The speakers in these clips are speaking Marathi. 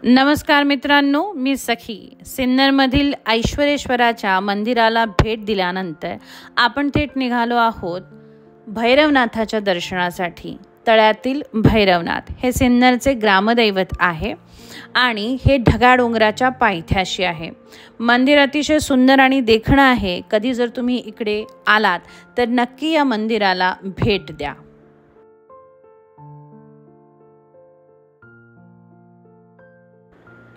नमस्कार मित्रांनो, मी सखी. सिन्नरमधील ऐश्वरेश्वराच्या मंदिराला भेट दिल्यानंतर आपण थेट निघालो आहोत भैरवनाथाच्या दर्शनासाठी. तळ्यातील भैरवनाथ हे सिन्नरचे ग्रामदैवत आहे आणि हे ढगा डोंगराच्या पायथ्याशी आहे. मंदिर अतिशय सुंदर आणि देखणं आहे. कधी जर तुम्ही इकडे आलात तर नक्की या मंदिराला भेट द्या.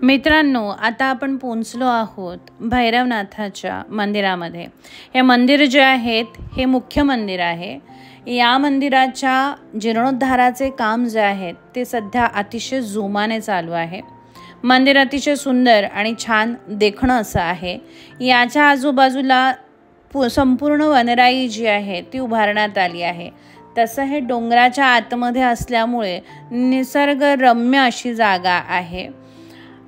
मित्रांनो, आता आपण पोहोचलो आहोत भैरवनाथाच्या मंदिरामध्ये. हे मंदिर जे आहेत हे मुख्य मंदिर आहे. या मंदिराच्या जीर्णोद्धाराचे काम जे आहेत ते सध्या अतिशय जोमाने चालू आहे. मंदिर अतिशय सुंदर आणि छान देखणं असं आहे. याच्या आजूबाजूला संपूर्ण वनराई जी आहे ती उभारण्यात आली आहे. तसं हे डोंगराच्या आतमध्ये असल्यामुळे निसर्गरम्य अशी जागा आहे.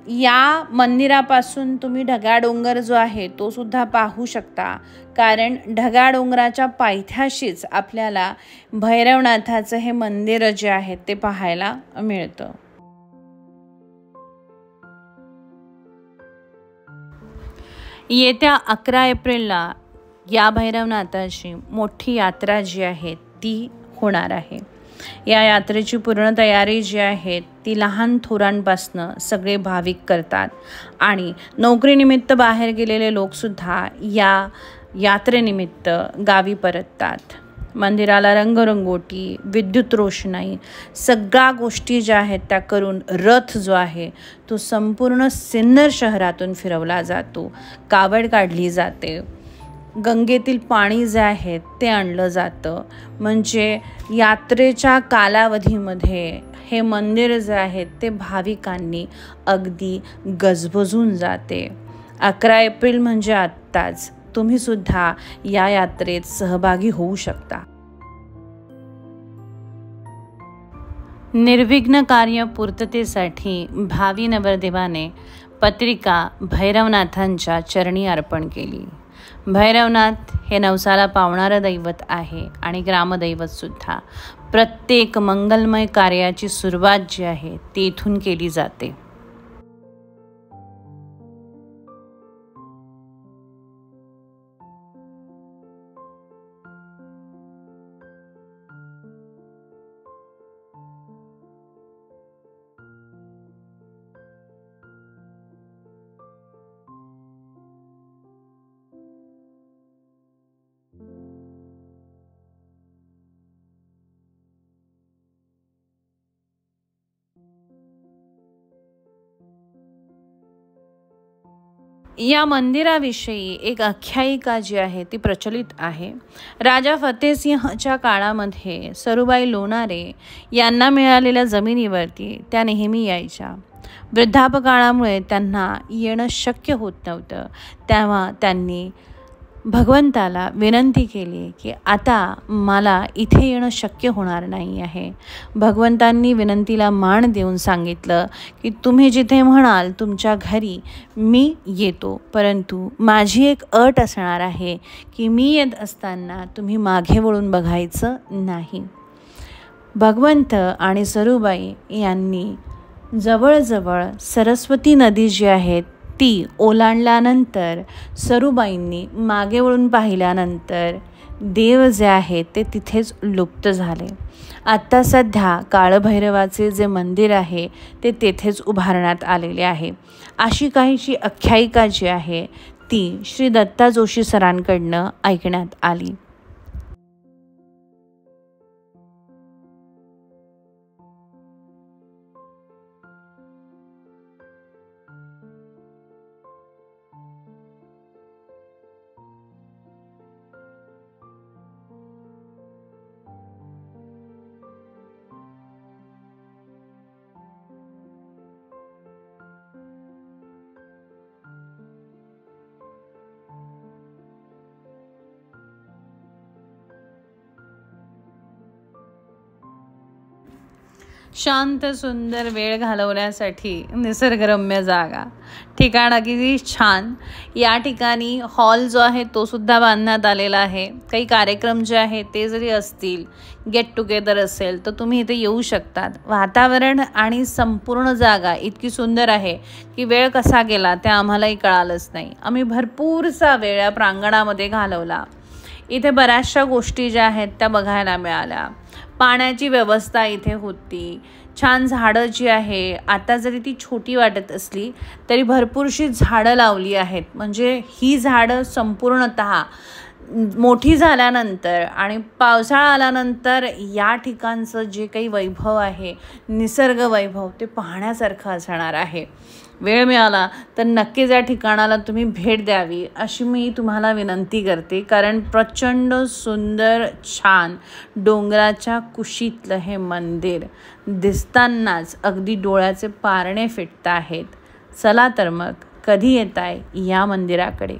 या मंदिरापासून तुम्ही ढगा डोंगर जो आहे तो सुद्धा पाहू शकता, कारण ढगा डोंगराच्या पायथ्याशीच आपल्याला भैरवनाथाचं हे मंदिर जे आहे ते पाहायला मिळतं. येत्या 11 एप्रिलला या भैरवनाथाची मोठी यात्रा जी आहे ती होणार आहे. या यात्रेची पूर्ण तयारी जी आहे ती लहान थोरांपासनं सगळे भाविक करतात आणि नोकरीनिमित्त बाहेर गेलेले लोकसुद्धा या यात्रेनिमित्त गावी परततात. मंदिराला रंगरंगोटी, विद्युत रोषणाई सगळ्या गोष्टी ज्या आहेत त्या करून रथ जो आहे तो संपूर्ण सिन्नर शहरातून फिरवला जातो. कावड काढली जाते. गंगेतील पाणी जे आहे ते आणलं जातं. म्हणजे यात्रेच्या कालावधीमध्ये हे मंदिर जे आहे ते भाविकांनी अगदी गजबजून जाते. 11 एप्रिल म्हणजे आत्ताच. तुम्ही सुद्धा या यात्रेत सहभागी होऊ शकता. निर्विघ्न कार्य पूर्ततेसाठी भावी नवरदेवाने पत्रिका भैरवनाथांच्या चरणी अर्पण केली. भैरवनाथ हे नवसाला पावणारं दैवत आहे आणि ग्रामदैवत सुद्धा. प्रत्येक मंगलमय कार्याची सुरुवात जी आहे ती इथून केली जाते. या मंदिराविषयी एक आख्यायिका जी आहे ती प्रचलित आहे. राजा फतेसिंहच्या काळामध्ये सरूबाई लोणारे यांना मिळालेल्या जमिनीवरती त्या नेहमी यायच्या. वृद्धापकाळामुळे त्यांना येणं शक्य होत नव्हतं. तेव्हा त्यांनी भगवंताला विनंती केली की आता मला इथे येणं शक्य होणार नाही आहे. भगवंतांनी विनंतीला मान देऊन सांगितलं की तुम्ही जिथे म्हणाल तुमच्या घरी मी येतो, परंतु माझी एक अट असणार आहे की मी येत असताना तुम्ही मागे वळून बघायचं नाही. भगवंत आणि सरूबाई यांनी जवळजवळ सरस्वती नदी जी आहे ती ओलांडल्यानंतर सरूबाईंनी मागे वळून पाहिल्यानंतर देव जे आहेत ते तिथेच लुप्त झाले. आत्ता सध्या काळभैरवाचे जे मंदिर आहे ते तेथेच उभारण्यात आलेले आहे. अशी काहीशी आख्यायिका जी आहे ती श्री दत्ता जोशी सरांकडनं ऐकण्यात आली. शांत सुंदर वेळ घालवण्यासाठी निसर्गरम्य जागा, ठिकाण अगदी छान. या ठिकाणी हॉल जो आहे तो सुद्धा बांधण्यात आलेला आहे. काही कार्यक्रम जे आहेत ते जरी असतील, गेट टुगेदर असेल तर तुम्ही इथे येऊ शकतात. वातावरण आणि संपूर्ण जागा इतकी सुंदर आहे की वेळ कसा गेला ते आम्हालाही कळालंच नाही. आम्ही भरपूरसा वेळ या प्रांगणामध्ये घालवला. इथे बऱ्याचशा गोष्टी ज्या आहेत त्या बघायला मिळाल्या. पाण्याची व्यवस्था इथे होती. छान झाडं जी आहे, आता जरी ती छोटी वाटत असली तरी भरपूरशी झाडं लावली आहेत. म्हणजे ही झाडं संपूर्णतः मोठी झाल्यानंतर आणि पावसाळा आल्यानंतर या ठिकाणचं जे काही वैभव आहे, निसर्ग वैभव, ते पाहण्यासारखं असणार आहे. वेळ मिळाला तर नक्कीच या ठिकाणाला तुम्ही भेट द्यावी अशी मी तुम्हाला विनंती करते. कारण प्रचंड सुंदर छान डोंगराच्या कुशीतलं हे मंदिर दिसतानाच अगदी डोळ्याचे पारणे फिटत आहेत. चला तर मग कधी येताय या मंदिराकडे.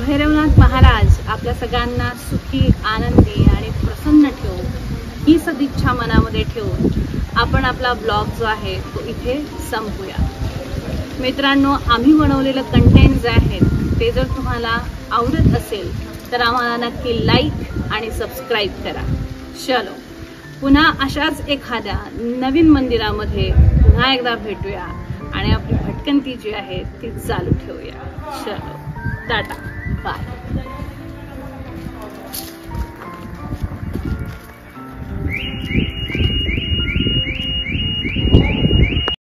भैरवनाथ महाराज आपल्या सगळ्यांना सुखी, आनंदी आणि प्रसन्न ठेवो, ही सदिच्छा मनामध्ये ठेवून आपण आपला ब्लॉग जो आहे तो इथे संपूया. मित्रांनो, आम्ही बनवलेलं कंटेंट जे आहेत ते जर तुम्हाला आवडत असेल तर आम्हाला नक्की लाईक आणि सबस्क्राईब करा. चलो, पुन्हा अशाच एखाद्या नवीन मंदिरामध्ये पुन्हा एकदा भेटूया आणि आपली भटकंती जी आहे ती चालू ठेवूया. चलो, टाटा, बाय.